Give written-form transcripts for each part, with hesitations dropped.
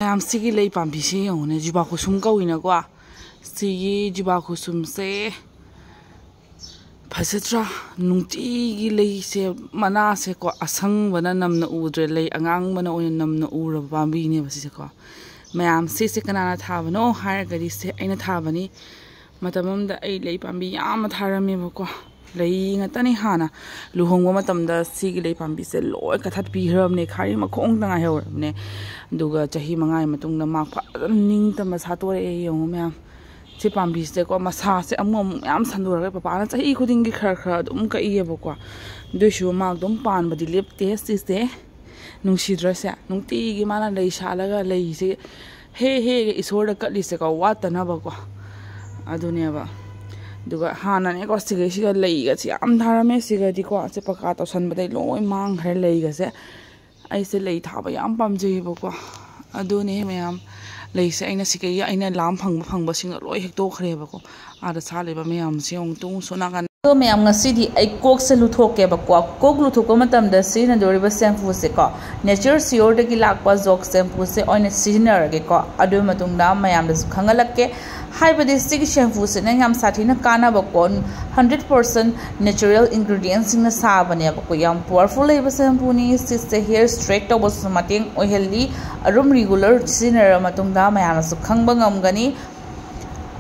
I'm sick of late pampisi on a Jubakusum going a gua. See Jubakusum say Pasetra Nunti lay say Manase ko asang vananam na udre lay angang mana oyanam na ura bambini vasiko. Ma'am Sisikanana Tavano, higher gadis in a tavani. Matamum the eight lay pambi amatarami laying at Tanihana, Luhongomatam the Sigilay Pambis, Lord Catat Pirum, ne Karim a Kong I heard ne Duga Jahimanga Matung the Mark Ningthamna Hatway, young ma'am. Tipambis, the Gomasas, a mom, am Sandura, Papa, he couldn't get her crowd, Umka Evoqua. Do you mark don't pan, but the lip taste is there? No, she dress ya, no tea, mana lay shalaga lazy. Hey, is all the cut list like what another. I don't never. Duga Hana negociation legas, I'm Taramesiga di qua, Sepacato San, but they low among her legas. I say late have a yam pam jiboqua. I do name am lace in a cigar in a lamp hung bussing a loy hecto crebaco. Other saliva meams young too so nagan. Mayam city a cook salutoke bakwa, cook lutocomatam the scene and the river Shampoo seco. Nature seor de gilakwa zok Shampoo se on a seasoner geco, adumatunda, mayam the Kangalake. Hybridistic shampoo sinangam satina kana bakon 100% natural ingredients in the sabane bakuyam powerful labor shampoo ni sister hair straight over sumating oily a room regular sinner matunda mayana su kangbangam gani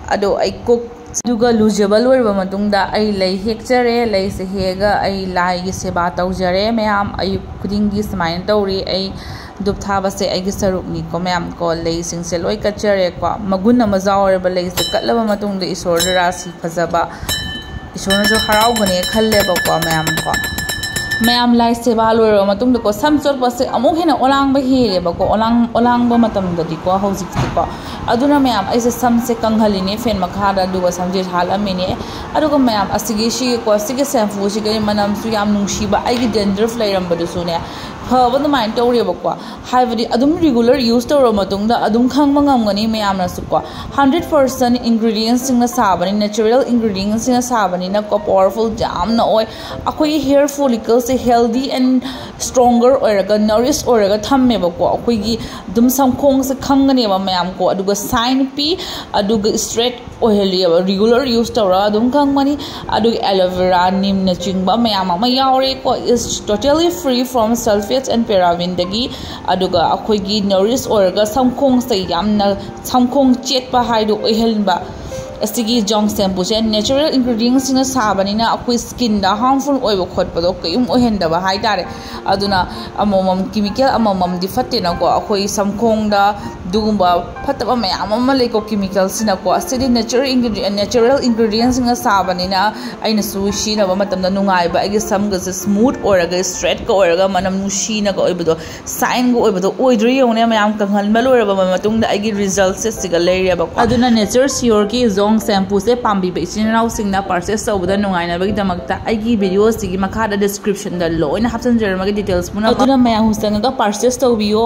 ado I cook duga losable or matunda I lay hectare lay se hega I lie seba taujare mayam I pudding this mine dowry I Duptavase Agisarukni, Comam call lacing Seloi Kacharekwa, Maguna Mazar Balays, the Katlava Matung, the Isorderasi, Pazaba, Isonazo Haraugani, Kaleba, Ma'am lies Sebalo, Matung, the some sort was a Mohina Olang Bahili, Bako Olang Bomatum, the Dico, House Aduna ma'am is a some second Haline, Fen Makada, do some jet halamine. Aduga ma'am, Asigishi, Quasiga Shampoo, Manam Suyam Nushiba, I get dandruff layer on Badusuna. Her the mind told you about Hybrid Adum regular used to Romatung, the Adum Kangmangani Mayamna Suqua. 100% ingredients in the sabani, natural ingredients in a sabani, in a powerful jam, no oil, aqua hair follicles, a healthy and stronger or a nourished or a thumbable, quiggy, dum some kongs a kanganeva mamco, aduga sign P, aduga straight oily, regular used to Radum Kangmani, adug aloe vera, nim nachingba mayama, mayare is totally free from sulfates and paraben dagi aduga akoigi nourished orga samkong sa yamna samkong chet pa haidu oihelba asigi Jonk shampoo natural ingredients in a sabanina akoi skin da harmful oil khotpado kayum ohenda ba haidare aduna amomam chemical amomam difatina ko akoi samkong da dugumba phataba mayam ama leko chemicals sina ko asidi natural ingredients in a sabanina aina sushi na ba matamda nungai ba agi samga smooth oraga straight ko oraga manam nushina ko oibodo sign go oibodo oidri yone mayam kanghal malora ba matungda agi results siga leria ba aduna nature sure ki Jonk shampoo se pambi be sinau singna purchase sobda nungai na bagi damakta agi videos sigi makada description da loina hapsan jerma details puna aduna mayam husanga purchase to biyo